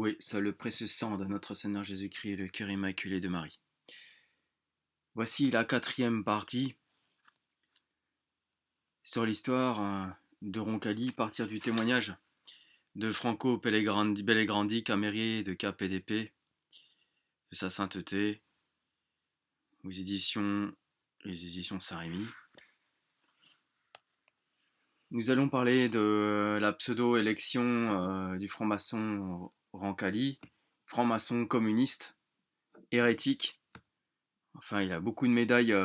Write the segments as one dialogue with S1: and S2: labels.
S1: Oui, ça le précieux sang de notre Seigneur Jésus-Christ et le cœur immaculé de Marie. Voici la quatrième partie sur l'histoire de Roncalli, partir du témoignage de Franco Pellegrandi, camérier de KPDP, de sa sainteté, les éditions Saint-Rémy. Nous allons parler de la pseudo-élection du franc-maçon Roncalli, franc-maçon communiste, hérétique. Enfin, il a beaucoup de médailles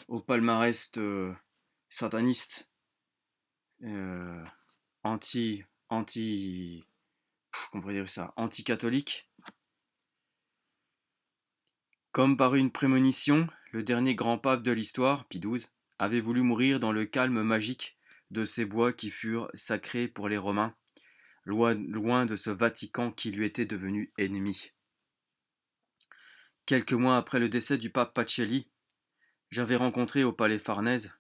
S1: au palmarès sataniste, euh, anti, anti, comment on pourrait dire ça, anti-catholique. Comme par une prémonition, le dernier grand pape de l'histoire, Pie XII, avait voulu mourir dans le calme magique de ces bois qui furent sacrés pour les Romains, loin de ce Vatican qui lui était devenu ennemi. Quelques mois après le décès du pape Pacelli, j'avais rencontré au palais Farnèse,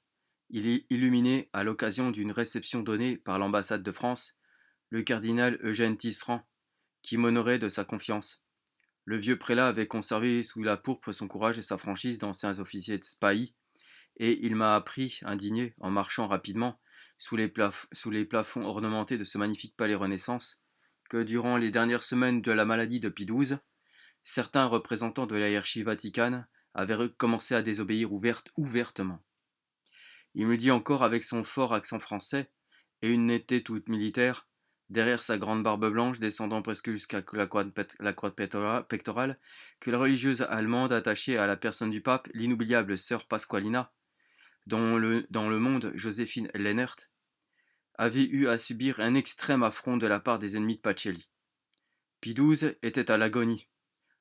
S1: illuminé à l'occasion d'une réception donnée par l'ambassade de France, le cardinal Eugène Tisserand, qui m'honorait de sa confiance. Le vieux prélat avait conservé sous la pourpre son courage et sa franchise d'anciens officiers de spahis, et il m'a appris, indigné, en marchant rapidement sous les plafonds ornementés de ce magnifique palais Renaissance, que durant les dernières semaines de la maladie de Pie XII, certains représentants de la hiérarchie vaticane avaient commencé à désobéir ouvertement. Il me dit encore avec son fort accent français et une netteté toute militaire, derrière sa grande barbe blanche descendant presque jusqu'à la croix pectorale, que la religieuse allemande attachée à la personne du pape, l'inoubliable sœur Pasqualina, dans le monde Joséphine Lennert, avait eu à subir un extrême affront de la part des ennemis de Pacelli. Pie XII était à l'agonie.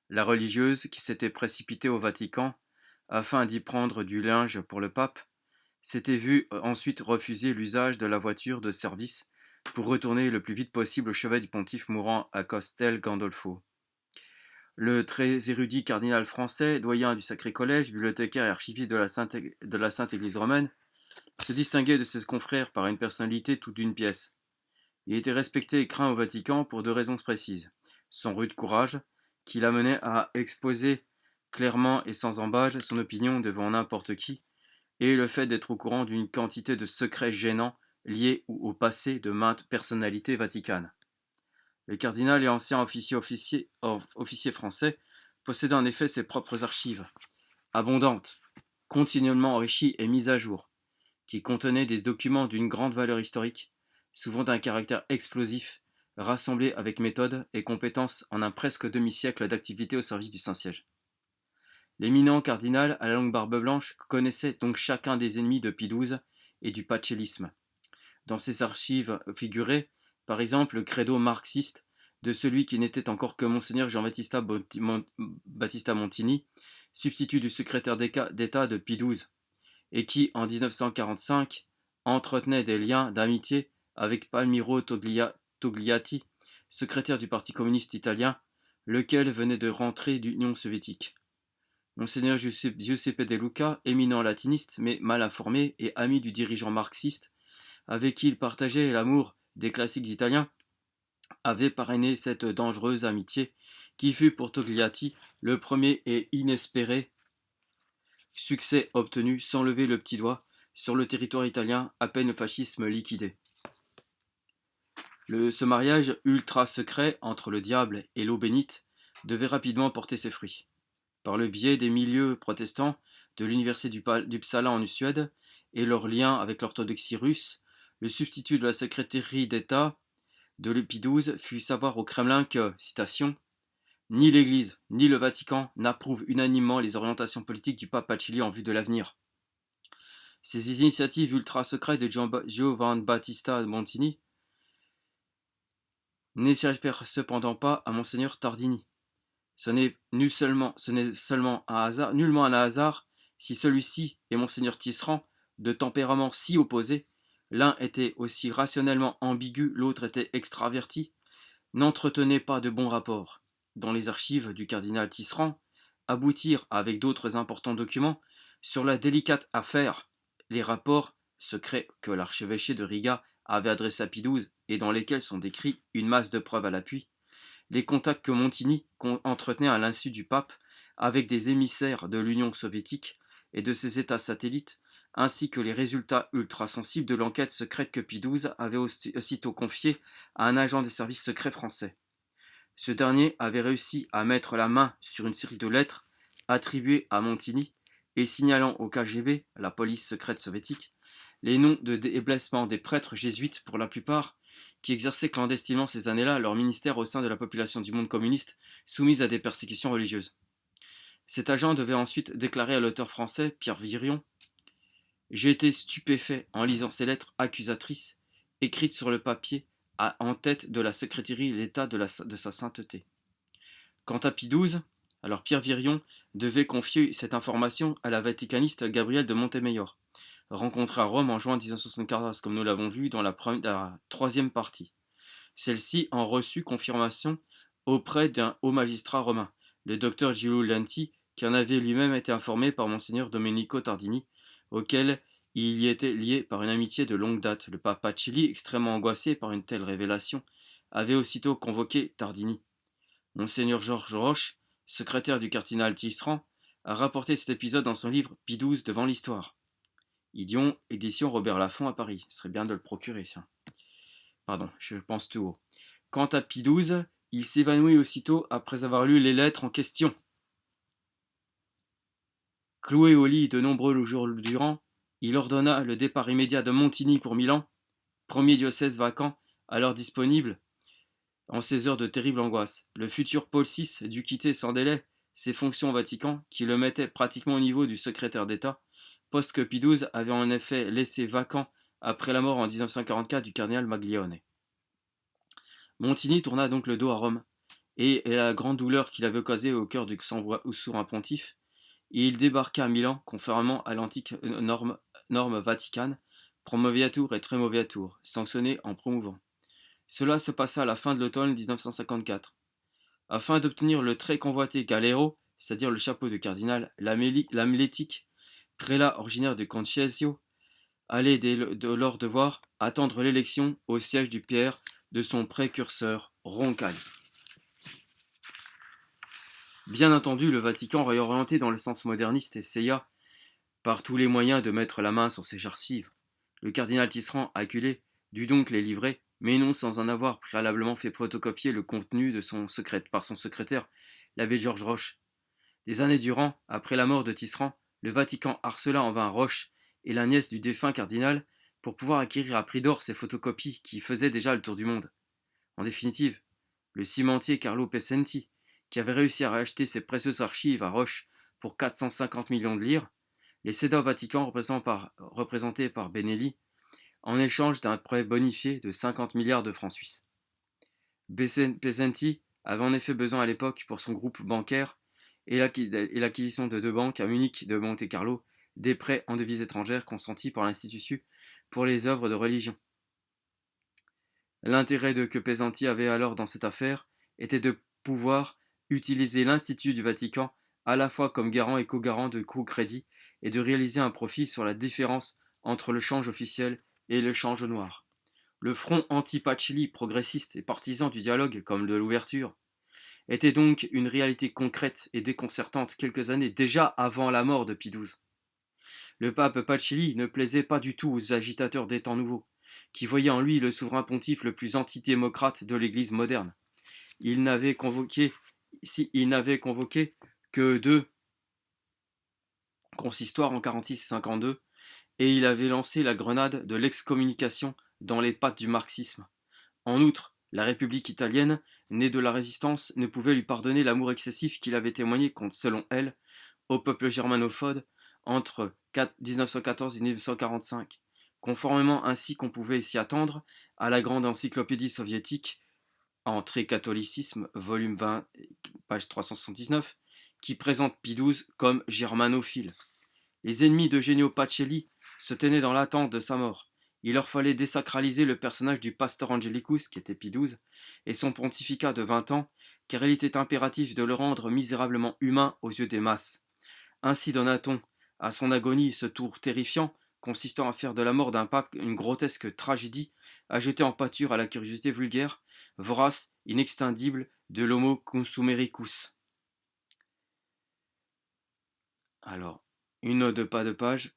S1: La religieuse, qui s'était précipitée au Vatican afin d'y prendre du linge pour le pape, s'était vue ensuite refuser l'usage de la voiture de service pour retourner le plus vite possible au chevet du pontife mourant à Castel Gandolfo. Le très érudit cardinal français, doyen du Sacré Collège, bibliothécaire et archiviste de la Sainte Église romaine, se distinguait de ses confrères par une personnalité toute d'une pièce. Il était respecté et craint au Vatican pour deux raisons précises. Son rude courage, qui l'amenait à exposer clairement et sans embâche son opinion devant n'importe qui, et le fait d'être au courant d'une quantité de secrets gênants liés au passé de maintes personnalités vaticanes. Le cardinal et ancien officier français possédait en effet ses propres archives, abondantes, continuellement enrichies et mises à jour, qui contenaient des documents d'une grande valeur historique, souvent d'un caractère explosif, rassemblés avec méthode et compétence en un presque demi-siècle d'activité au service du Saint-Siège. L'éminent cardinal à la longue barbe blanche connaissait donc chacun des ennemis de Pie XII et du pacellisme. Dans ses archives figurait, par exemple, le credo marxiste de celui qui n'était encore que Monseigneur Battista Montini, substitut du secrétaire d'État de Pie XII, et qui, en 1945, entretenait des liens d'amitié avec Palmiro Togliatti, secrétaire du Parti communiste italien, lequel venait de rentrer d'Union soviétique. Monseigneur Giuseppe De Luca, éminent latiniste mais mal informé et ami du dirigeant marxiste, avec qui il partageait l'amour des classiques italiens, avait parrainé cette dangereuse amitié qui fut pour Togliatti le premier et inespéré succès obtenu sans lever le petit doigt sur le territoire italien à peine le fascisme liquidé. Ce mariage ultra secret entre le diable et l'eau bénite devait rapidement porter ses fruits. Par le biais des milieux protestants de l'université d'Uppsala en Suède et leur lien avec l'orthodoxie russe, le substitut de la secrétaire d'État de Pie XII fit savoir au Kremlin que, citation, ni l'Église ni le Vatican n'approuvent unanimement les orientations politiques du pape Pacelli en vue de l'avenir. Ces initiatives ultra-secrètes de Giovan Battista Montini n'échappèrent cependant pas à Monseigneur Tardini. Ce n'est seulement nullement un hasard si celui-ci et Monseigneur Tisserand, de tempéraments si opposés, l'un était aussi rationnellement ambigu, l'autre était extraverti, n'entretenaient pas de bons rapports. Dans les archives du cardinal Tisserand, aboutirent, avec d'autres importants documents, sur la délicate affaire, les rapports secrets que l'archevêché de Riga avait adressés à Pie XII et dans lesquels sont décrits une masse de preuves à l'appui, les contacts que Montigny entretenait à l'insu du pape avec des émissaires de l'Union soviétique et de ses États satellites, ainsi que les résultats ultra-sensibles de l'enquête secrète que Pie XII avait aussitôt confiée à un agent des services secrets français. Ce dernier avait réussi à mettre la main sur une série de lettres attribuées à Montigny et signalant au KGB, la police secrète soviétique, les noms de déblessement des prêtres jésuites pour la plupart, qui exerçaient clandestinement ces années-là leur ministère au sein de la population du monde communiste soumise à des persécutions religieuses. Cet agent devait ensuite déclarer à l'auteur français, Pierre Virion: j'ai été stupéfait en lisant ces lettres accusatrices, écrites sur le papier en tête de la secrétaire d'État de sa sainteté. Quant à Pie XII, alors Pierre Virion devait confier cette information à la vaticaniste Gabrielle de Montemayor, rencontrée à Rome en juin 1974, comme nous l'avons vu dans la troisième partie. Celle-ci en reçut confirmation auprès d'un haut magistrat romain, le docteur Giulio Lanti, qui en avait lui-même été informé par Monseigneur Domenico Tardini, auquel il y était lié par une amitié de longue date. Le pape Pacelli, extrêmement angoissé par une telle révélation, avait aussitôt convoqué Tardini. Monseigneur Georges Roche, secrétaire du cardinal Tisserand, a rapporté cet épisode dans son livre Pie XII devant l'histoire. Idion, édition Robert Laffont à Paris. Ce serait bien de le procurer, ça. Pardon, je pense tout haut. Quant à Pie XII, il s'évanouit aussitôt après avoir lu les lettres en question. Cloué au lit de nombreux jours durant, il ordonna le départ immédiat de Montigny pour Milan, premier diocèse vacant, alors disponible, en ces heures de terrible angoisse. Le futur Paul VI dut quitter sans délai ses fonctions au Vatican, qui le mettaient pratiquement au niveau du secrétaire d'État, poste que Pie XII avait en effet laissé vacant après la mort en 1944 du cardinal Maglione. Montigny tourna donc le dos à Rome, et la grande douleur qu'il avait causée au cœur du souverain pontife, et il débarqua à Milan conformément à l'antique norme vaticane, promoviatur et tremoviatur, sanctionnée en promouvant. Cela se passa à la fin de l'automne 1954. Afin d'obtenir le très convoité Galero, c'est-à-dire le chapeau de cardinal, l'amlétique, prélat originaire de Concesio, allait lors devoir attendre l'élection au siège du Pierre de son précurseur Roncalli. Bien entendu, le Vatican, réorienté dans le sens moderniste, essaya par tous les moyens de mettre la main sur ces archives. Le cardinal Tisserand, acculé, dut donc les livrer, mais non sans en avoir préalablement fait photocopier le contenu par son secrétaire, l'abbé Georges Roche. Des années durant, après la mort de Tisserand, le Vatican harcela en vain Roche et la nièce du défunt cardinal pour pouvoir acquérir à prix d'or ces photocopies qui faisaient déjà le tour du monde. En définitive, le cimentier Carlo Pessenti, qui avait réussi à racheter ces précieuses archives à Roche pour 450 millions de lire, les céda au Vatican représentés par Benelli, en échange d'un prêt bonifié de 50 milliards de francs suisses. Pessenti avait en effet besoin à l'époque pour son groupe bancaire et l'acquisition de deux banques à Munich de Monte-Carlo des prêts en devises étrangères consentis par l'Institut pour les œuvres de religion. L'intérêt que Pessenti avait alors dans cette affaire était de pouvoir utiliser l'Institut du Vatican à la fois comme garant et co-garant de co-crédit et de réaliser un profit sur la différence entre le change officiel et le change noir. Le front anti-Pacelli, progressiste et partisan du dialogue comme de l'ouverture, était donc une réalité concrète et déconcertante quelques années déjà avant la mort de Pie XII. Le pape Pacelli ne plaisait pas du tout aux agitateurs des temps nouveaux, qui voyaient en lui le souverain pontife le plus antidémocrate de l'Église moderne. Il n'avait convoqué que deux consistoires en 46 et 52, et il avait lancé la grenade de l'excommunication dans les pattes du marxisme. En outre, la République italienne, née de la résistance, ne pouvait lui pardonner l'amour excessif qu'il avait témoigné, selon elle, au peuple germanophone entre 1914 et 1945, conformément ainsi qu'on pouvait s'y attendre à la grande encyclopédie soviétique Entrée catholicisme, volume 20, page 379, qui présente Pie XII comme germanophile. Les ennemis d'Eugenio Pacelli se tenaient dans l'attente de sa mort. Il leur fallait désacraliser le personnage du pasteur Angelicus, qui était Pie XII, et son pontificat de 20 ans, car il était impératif de le rendre misérablement humain aux yeux des masses. Ainsi donna-t-on à son agonie ce tour terrifiant, consistant à faire de la mort d'un pape une grotesque tragédie, à jeter en pâture à la curiosité vulgaire, vorace, inextinguible, de l'Homo consumericus. Alors, une note de pas de page.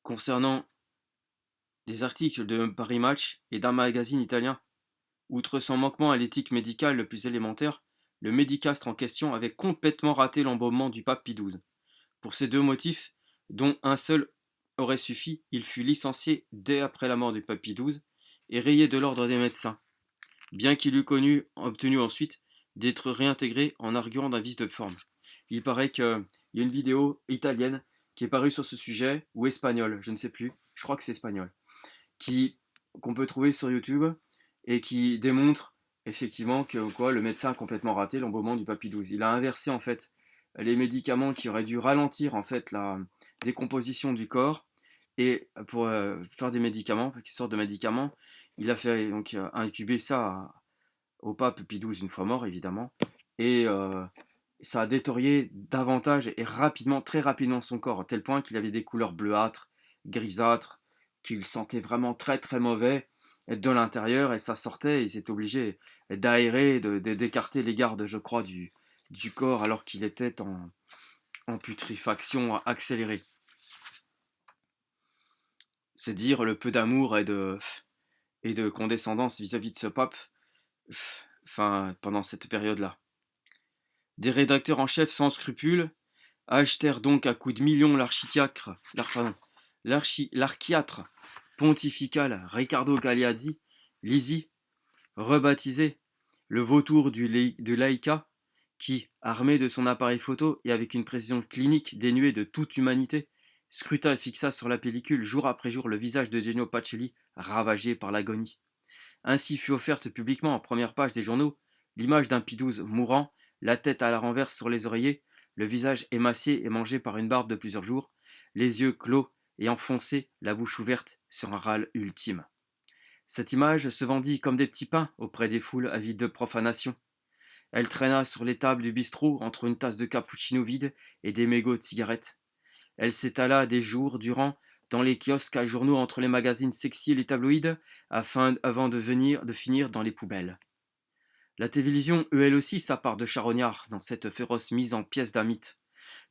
S1: Concernant des articles de Paris Match et d'un magazine italien, outre son manquement à l'éthique médicale le plus élémentaire, le médicastre en question avait complètement raté l'embaumement du pape Pie XII. Pour ces deux motifs, dont un seul aurait suffi, il fut licencié dès après la mort du pape Pie XII et rayé de l'ordre des médecins, bien qu'il eût obtenu ensuite d'être réintégré en arguant d'un vice de forme. Il paraît qu'il y a une vidéo italienne qui est parue sur ce sujet, ou espagnole, je ne sais plus, je crois que c'est espagnol, qu'on peut trouver sur YouTube et qui démontre effectivement que quoi, le médecin a complètement raté l'embaumement du papy 12. Il a inversé en fait les médicaments qui auraient dû ralentir en fait la décomposition du corps et pour faire des médicaments, qui sortent de médicaments, il a fait donc incuber ça au pape Pie XII une fois mort évidemment et ça a détérioré davantage et rapidement, très rapidement son corps, à tel point qu'il avait des couleurs bleuâtres, grisâtres, qu'il sentait vraiment très très mauvais de l'intérieur et ça sortait, il s'est obligé d'aérer, d'écarter les gardes, je crois, du corps alors qu'il était en putréfaction accélérée. C'est dire le peu d'amour et de condescendance vis-à-vis de ce pape enfin, pendant cette période-là. Des rédacteurs en chef sans scrupules achetèrent donc à coups de millions l'archiatre pontifical Riccardo Cagliazzi, Lisi, rebaptisé le vautour de Laïca, qui, armé de son appareil photo et avec une précision clinique dénuée de toute humanité, scruta et fixa sur la pellicule jour après jour le visage de Genio Pacelli ravagé par l'agonie. Ainsi fut offerte publiquement en première page des journaux l'image d'un Pie XII mourant, la tête à la renverse sur les oreillers, le visage émacié et mangé par une barbe de plusieurs jours, les yeux clos et enfoncés, la bouche ouverte sur un râle ultime. Cette image se vendit comme des petits pains auprès des foules avides de profanation. Elle traîna sur les tables du bistrot entre une tasse de cappuccino vide et des mégots de cigarettes. Elle s'étala des jours durant dans les kiosques à journaux entre les magazines sexy et les tabloïds, avant de finir dans les poubelles. La télévision eut elle aussi sa part de charognard dans cette féroce mise en pièces d'un mythe,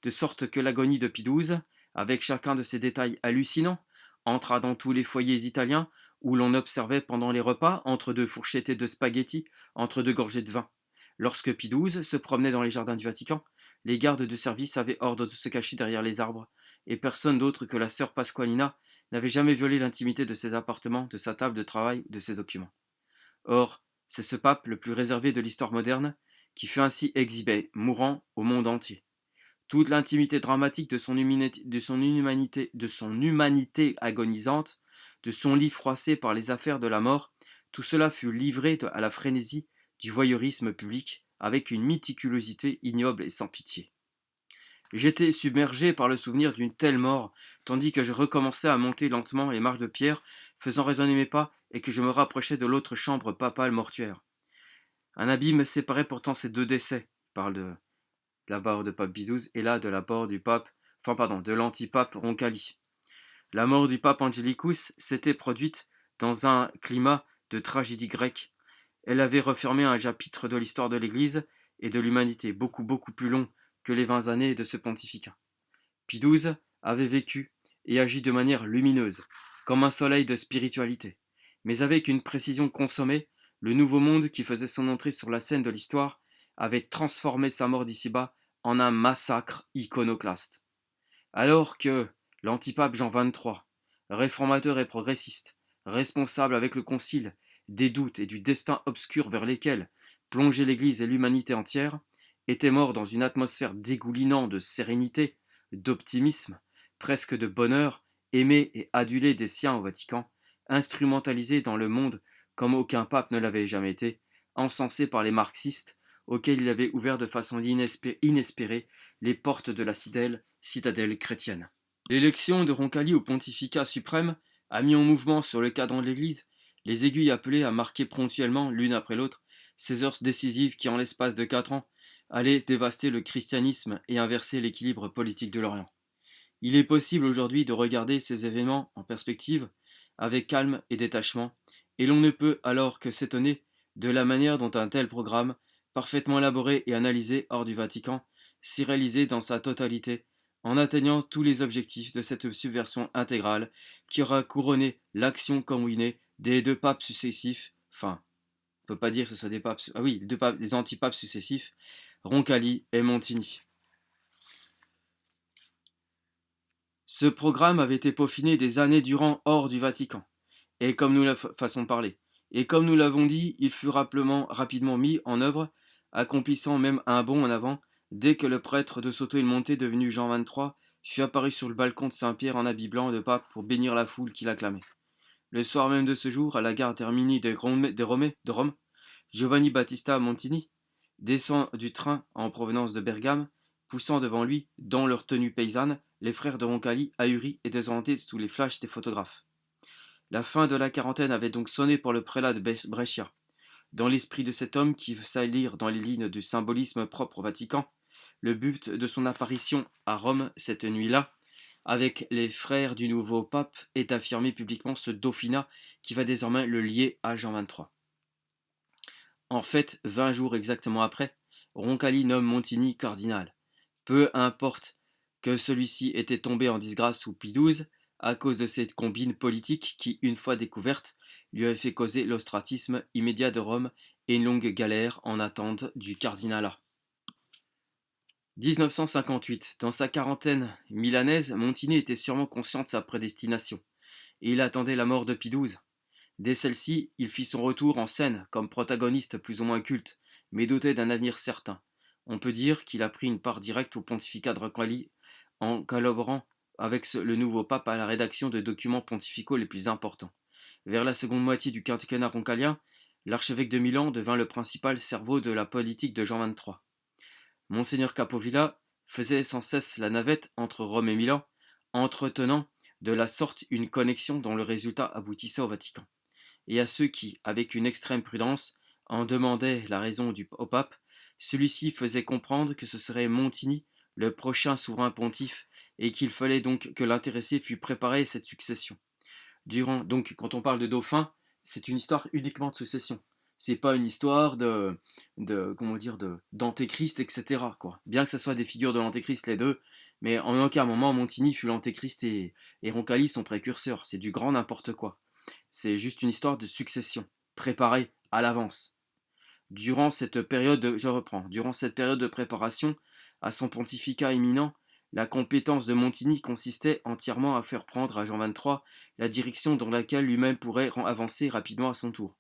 S1: de sorte que l'agonie de Pie XII, avec chacun de ses détails hallucinants, entra dans tous les foyers italiens où l'on observait pendant les repas, entre deux fourchettes de spaghettis, entre deux gorgées de vin. Lorsque Pie XII se promenait dans les jardins du Vatican, les gardes de service avaient ordre de se cacher derrière les arbres, et personne d'autre que la sœur Pasqualina n'avait jamais violé l'intimité de ses appartements, de sa table de travail ou de ses documents. Or, c'est ce pape le plus réservé de l'histoire moderne qui fut ainsi exhibé, mourant, au monde entier. Toute l'intimité dramatique de son humanité agonisante, de son lit froissé par les affaires de la mort, tout cela fut livré à la frénésie du voyeurisme public avec une méticulosité ignoble et sans pitié. J'étais submergé par le souvenir d'une telle mort, tandis que je recommençais à monter lentement les marches de pierre, faisant résonner mes pas, et que je me rapprochais de l'autre chambre papale mortuaire. Un abîme séparait pourtant ces deux décès. Il parle de la mort de pape Pie XII et là de la mort de l'antipape Roncalli. La mort du pape Angelicus s'était produite dans un climat de tragédie grecque. Elle avait refermé un chapitre de l'histoire de l'Église et de l'humanité beaucoup plus long que les 20 années de ce pontificat. Pie XII avait vécu et agi de manière lumineuse, comme un soleil de spiritualité, mais avec une précision consommée, le nouveau monde qui faisait son entrée sur la scène de l'histoire avait transformé sa mort d'ici-bas en un massacre iconoclaste. Alors que l'antipape Jean XXIII, réformateur et progressiste, responsable avec le concile des doutes et du destin obscur vers lesquels plongeait l'Église et l'humanité entière, était mort dans une atmosphère dégoulinant de sérénité, d'optimisme, presque de bonheur, aimé et adulé des siens au Vatican, instrumentalisé dans le monde comme aucun pape ne l'avait jamais été, encensé par les marxistes, auxquels il avait ouvert de façon inespérée les portes de la citadelle chrétienne. L'élection de Roncalli au pontificat suprême a mis en mouvement sur le cadran de l'Église les aiguilles appelées à marquer ponctuellement, l'une après l'autre, ces heures décisives qui, en l'espace de 4 ans, allaient dévaster le christianisme et inverser l'équilibre politique de l'Orient. Il est possible aujourd'hui de regarder ces événements en perspective, avec calme et détachement, et l'on ne peut alors que s'étonner de la manière dont un tel programme, parfaitement élaboré et analysé hors du Vatican, s'est réalisé dans sa totalité, en atteignant tous les objectifs de cette subversion intégrale qui aura couronné l'action combinée des deux papes successifs, enfin, on peut pas dire que ce soit des papes, ah oui, des antipapes successifs, Roncalli et Montini. Ce programme avait été peaufiné des années durant hors du Vatican, et comme nous la façon de parler. Et comme nous l'avons dit, il fut rapidement mis en œuvre, accomplissant même un bond en avant, dès que le prêtre de Soto il Monte, devenu Jean XXIII, fut apparu sur le balcon de Saint-Pierre en habit blanc de pape pour bénir la foule qui l'acclamait. Le soir même de ce jour, à la gare Termini de Rome, Giovanni Battista Montini descend du train en provenance de Bergame, poussant devant lui, dans leur tenue paysanne, les frères de Roncalli, ahuris et désorientés sous les flashs des photographes. La fin de la quarantaine avait donc sonné pour le prélat de Brescia. Dans l'esprit de cet homme qui veut lire dans les lignes du symbolisme propre au Vatican, le but de son apparition à Rome cette nuit-là, avec les frères du nouveau pape, est d'affirmer publiquement ce dauphinat qui va désormais le lier à Jean XXIII. En fait, 20 jours exactement après, Roncalli nomme Montini cardinal. Peu importe que celui-ci était tombé en disgrâce sous Pie XII à cause de cette combine politique qui, une fois découverte, lui avait fait causer l'ostratisme immédiat de Rome et une longue galère en attente du cardinalat. 1958, dans sa quarantaine milanaise, Montini était sûrement conscient de sa prédestination, et il attendait la mort de Pie XII. Dès celle-ci, il fit son retour en scène comme protagoniste plus ou moins culte, mais doté d'un avenir certain. On peut dire qu'il a pris une part directe au pontificat de Roncalli en collaborant avec le nouveau pape à la rédaction de documents pontificaux les plus importants. Vers la seconde moitié du quinquennat roncalien, l'archevêque de Milan devint le principal cerveau de la politique de Jean XXIII. Monseigneur Capovilla faisait sans cesse la navette entre Rome et Milan, entretenant de la sorte une connexion dont le résultat aboutissait au Vatican. Et à ceux qui, avec une extrême prudence, en demandaient la raison au pape, celui-ci faisait comprendre que ce serait Montini, le prochain souverain pontife, et qu'il fallait donc que l'intéressé fût préparé à cette succession. Donc, quand on parle de dauphin, c'est une histoire uniquement de succession. C'est pas une histoire comment dire, d'antéchrist, etc., quoi. Bien que ce soit des figures de l'antéchrist les deux, mais en aucun moment Montini fut l'antéchrist et Roncalli son précurseur. C'est du grand n'importe quoi. C'est juste une histoire de succession, préparée à l'avance. Durant cette période de préparation à son pontificat imminent, la compétence de Montini consistait entièrement à faire prendre à Jean XXIII la direction dans laquelle lui-même pourrait avancer rapidement à son tour.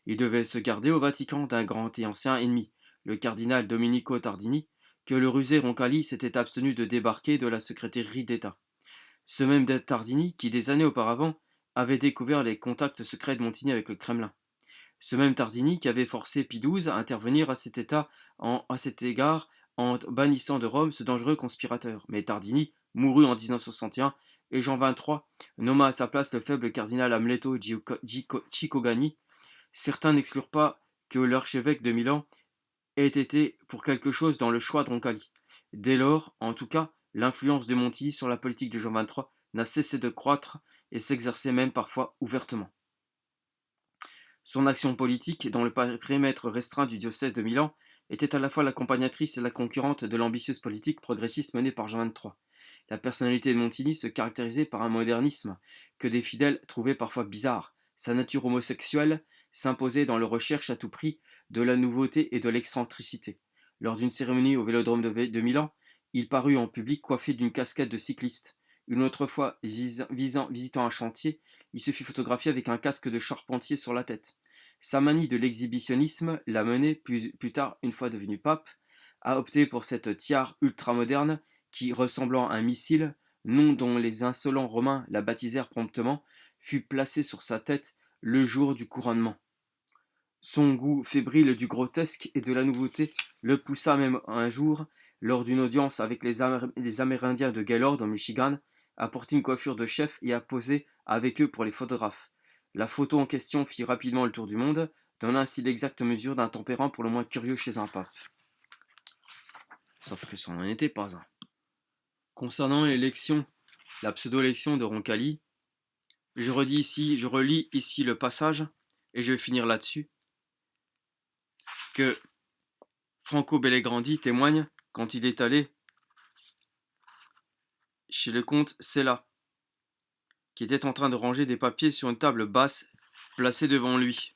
S1: Il devait se garder au Vatican d'un grand et ancien ennemi, le cardinal Domenico Tardini, que le rusé Roncalli s'était abstenu de débarquer de la secrétairie d'État. Ce même Tardini qui, des années auparavant, avait découvert les contacts secrets de Montini avec le Kremlin. Ce même Tardini qui avait forcé Pie XII à intervenir à cet égard en bannissant de Rome ce dangereux conspirateur. Mais Tardini mourut en 1961 et Jean XXIII nomma à sa place le faible cardinal Amleto Ciccogani. Certains n'exclurent pas que l'archevêque de Milan ait été pour quelque chose dans le choix de Roncalli. Dès lors, en tout cas, l'influence de Monti sur la politique de Jean XXIII n'a cessé de croître et s'exerçait même parfois ouvertement. Son action politique, dans le périmètre restreint du diocèse de Milan, était à la fois l'accompagnatrice et la concurrente de l'ambitieuse politique progressiste menée par Jean XXIII. La personnalité de Montini se caractérisait par un modernisme que des fidèles trouvaient parfois bizarre. Sa nature homosexuelle s'imposait dans leur recherche à tout prix de la nouveauté et de l'excentricité. Lors d'une cérémonie au Vélodrome de Milan, il parut en public coiffé d'une casquette de cycliste. Une autre fois, visitant un chantier, il se fit photographier avec un casque de charpentier sur la tête. Sa manie de l'exhibitionnisme l'a mené, plus tard, une fois devenu pape, à opter pour cette tiare ultramoderne qui, ressemblant à un missile, nom dont les insolents Romains la baptisèrent promptement, fut placée sur sa tête le jour du couronnement. Son goût fébrile du grotesque et de la nouveauté le poussa même un jour, lors d'une audience avec les Amérindiens de Gaylord au Michigan, à porter une coiffure de chef et à poser avec eux pour les photographes. La photo en question fit rapidement le tour du monde, donnant ainsi l'exacte mesure d'un tempérament pour le moins curieux chez un pape. Sauf que ça n'en était pas un. Concernant l'élection la pseudo-élection de Roncalli. Je relis ici le passage, et je vais finir là-dessus, que Franco Bellegrandi témoigne quand il est allé chez le comte Sella, qui était en train de ranger des papiers sur une table basse placée devant lui.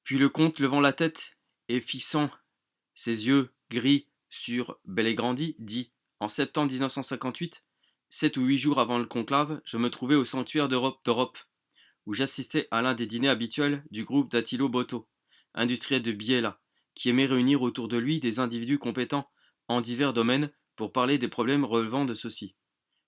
S1: Puis le comte, levant la tête et fixant ses yeux gris sur Bellegrandi, dit: En septembre 1958, 7 ou 8 jours avant le conclave, je me trouvais au sanctuaire d'Europe, où j'assistais à l'un des dîners habituels du groupe d'Attilo Botto, industriel de Biella, qui aimait réunir autour de lui des individus compétents en divers domaines pour parler des problèmes relevant de ceux-ci.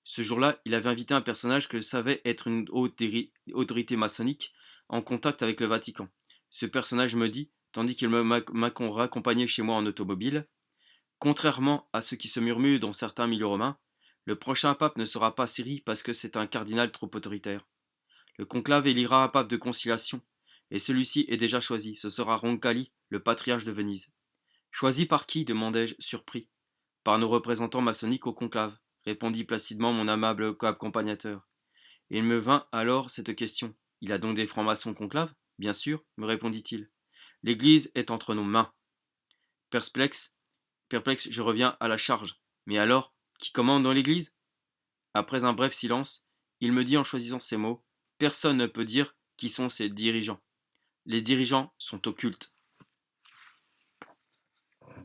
S1: Ce jour-là, il avait invité un personnage que je savais être une autorité maçonnique en contact avec le Vatican. Ce personnage me dit, tandis qu'il me raccompagnait chez moi en automobile: Contrairement à ce qui se murmure dans certains milieux romains, le prochain pape ne sera pas Syrie parce que c'est un cardinal trop autoritaire. Le conclave élira un pape de conciliation, et celui-ci est déjà choisi, ce sera Roncalli, le patriarche de Venise. Choisi par qui? Demandai-je, surpris. Par nos représentants maçonniques au conclave, répondit placidement mon aimable accompagnateur. Et il me vint alors cette question. Il a donc des francs-maçons au conclave? Bien sûr, me répondit-il. L'Église est entre nos mains. Perplexe, je reviens à la charge. Mais alors, qui commande dans l'Église? Après un bref silence, il me dit en choisissant ces mots: Personne ne peut dire qui sont ces dirigeants. Les dirigeants sont occultes.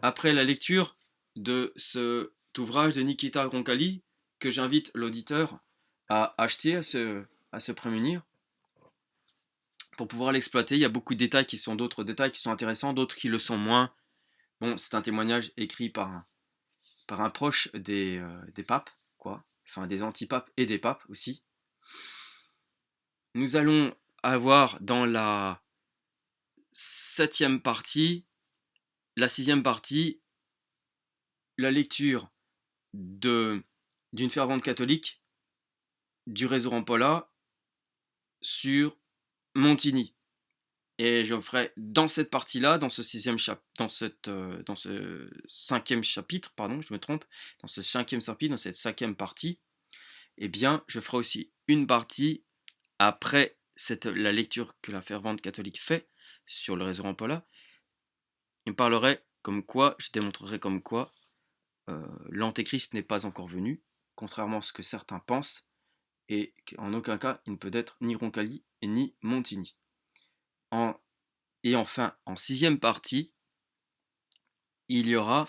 S1: Après la lecture de cet ouvrage de Nikita Roncalli, que j'invite l'auditeur à acheter, à se prémunir, pour pouvoir l'exploiter, il y a beaucoup de détails d'autres détails qui sont intéressants, d'autres qui le sont moins. Bon, c'est un témoignage écrit par un proche des papes, quoi. Enfin des antipapes et des papes aussi. Nous allons avoir dans la sixième partie, la lecture d'une fervente catholique du réseau Rampolla sur Montigny. Et je ferai dans cette partie-là, dans ce cinquième chapitre, pardon, je me trompe, dans ce cinquième chapitre, dans cette cinquième partie, eh bien, je ferai aussi une partie après la lecture que la fervente catholique fait sur le réseau Rampolla. Il me parlerait comme quoi, je démontrerai comme quoi l'antéchrist n'est pas encore venu, contrairement à ce que certains pensent, et qu'en aucun cas il ne peut être ni Roncalli et ni Montigny. Et enfin, en sixième partie, il y aura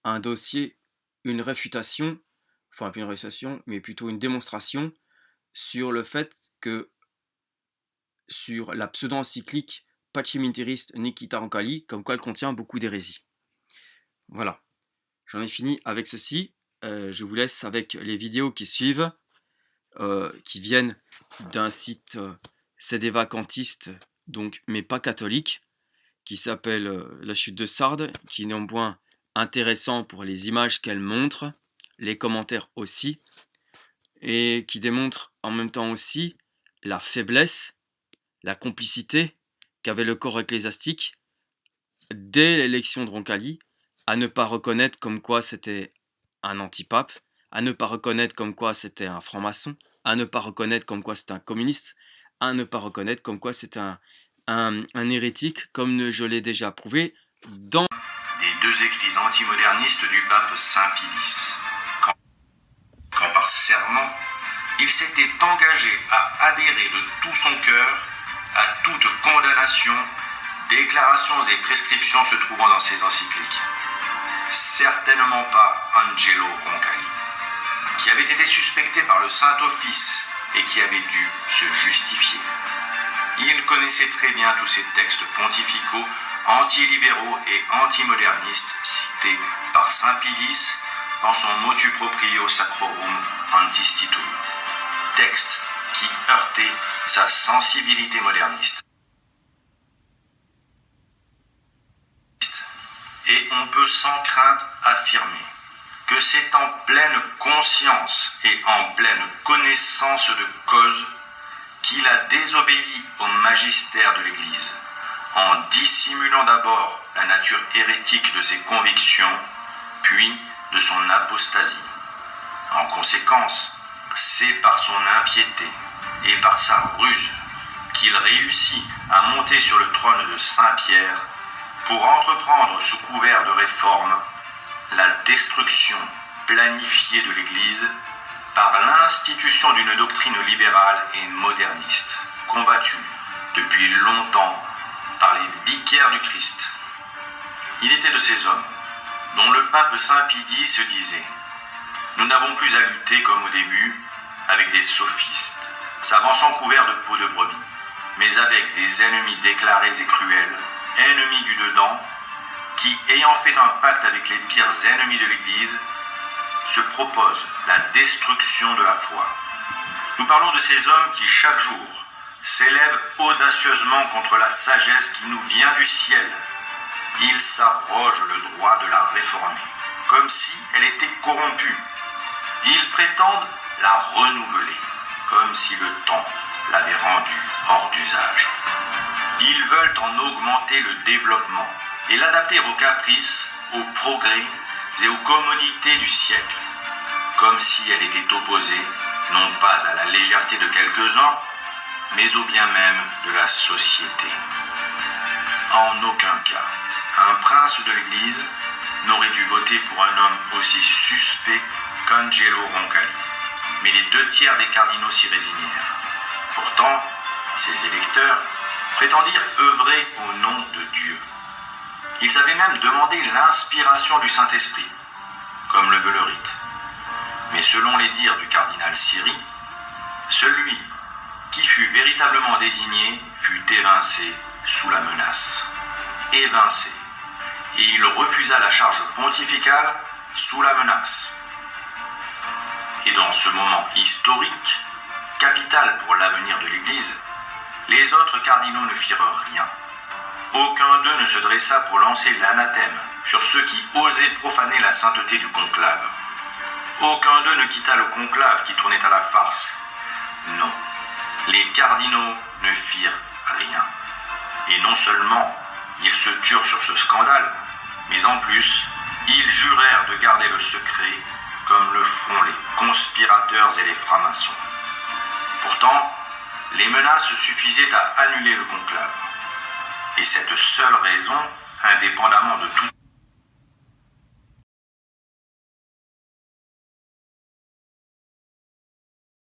S1: un dossier, une réfutation, enfin pas une réfutation, mais plutôt une démonstration sur le fait que, sur la pseudo-encyclique pacimitiriste Nikita Roncalli, comme quoi elle contient beaucoup d'hérésies. Voilà, j'en ai fini avec ceci. Je vous laisse avec les vidéos qui suivent, qui viennent d'un site, c'est des vacantistes, donc, mais pas catholiques, qui s'appelle La chute de Sardes, qui est néanmoins intéressant pour les images qu'elle montre, les commentaires aussi, et qui démontre en même temps aussi la faiblesse, la complicité qu'avait le corps ecclésiastique dès l'élection de Roncalli, à ne pas reconnaître comme quoi c'était un antipape, à ne pas reconnaître comme quoi c'était un franc-maçon, à ne pas reconnaître comme quoi c'était un communiste, à ne pas reconnaître comme quoi c'était un hérétique, comme je l'ai déjà prouvé dans
S2: des deux églises antimodernistes du pape Saint Pie X. Quand par serment, il s'était engagé à adhérer de tout son cœur à toute condamnation, déclarations et prescriptions se trouvant dans ces encycliques. Certainement pas Angelo Roncalli, qui avait été suspecté par le Saint-Office et qui avait dû se justifier. Il connaissait très bien tous ces textes pontificaux, anti-libéraux et antimodernistes cités par Saint Pie X dans son motu proprio Sacrorum Antistitum, texte qui heurtait sa sensibilité moderniste. Et on peut sans crainte affirmer que c'est en pleine conscience et en pleine connaissance de cause qu'il a désobéi au magistère de l'Église, en dissimulant d'abord la nature hérétique de ses convictions, puis de son apostasie. En conséquence, c'est par son impiété et par sa ruse qu'il réussit à monter sur le trône de Saint-Pierre pour entreprendre sous couvert de réforme la destruction planifiée de l'Église par l'institution d'une doctrine libérale et moderniste, combattue depuis longtemps par les vicaires du Christ. Il était de ces hommes dont le pape Saint Pie X se disait « Nous n'avons plus à lutter comme au début avec des sophistes, s'avançant couverts de peau de brebis, mais avec des ennemis déclarés et cruels, ennemis du dedans, qui, ayant fait un pacte avec les pires ennemis de l'Église, se proposent la destruction de la foi. » Nous parlons de ces hommes qui, chaque jour, s'élèvent audacieusement contre la sagesse qui nous vient du ciel. Ils s'arrogent le droit de la réformer, comme si elle était corrompue. Ils prétendent la renouveler, comme si le temps l'avait rendue hors d'usage. Ils veulent en augmenter le développement et l'adapter aux caprices, aux progrès et aux commodités du siècle, comme si elle était opposée non pas à la légèreté de quelques-uns, mais au bien même de la société. En aucun cas, un prince de l'Église n'aurait dû voter pour un homme aussi suspect qu'Angelo Roncalli, mais les 2/3 des cardinaux s'y résignèrent. Pourtant, ces électeurs prétendirent œuvrer au nom de Dieu. Ils avaient même demandé l'inspiration du Saint-Esprit, comme le veut le rite. Mais selon les dires du cardinal Siri, celui qui fut véritablement désigné fut évincé sous la menace. Évincé. Et il refusa la charge pontificale sous la menace. Et dans ce moment historique, capital pour l'avenir de l'Église, les autres cardinaux ne firent rien. Aucun d'eux ne se dressa pour lancer l'anathème sur ceux qui osaient profaner la sainteté du conclave. Aucun d'eux ne quitta le conclave qui tournait à la farce. Non, les cardinaux ne firent rien. Et non seulement ils se turent sur ce scandale, mais en plus, ils jurèrent de garder le secret comme le font les conspirateurs et les francs-maçons. Pourtant, les menaces suffisaient à annuler le conclave. Et cette seule raison, indépendamment de tout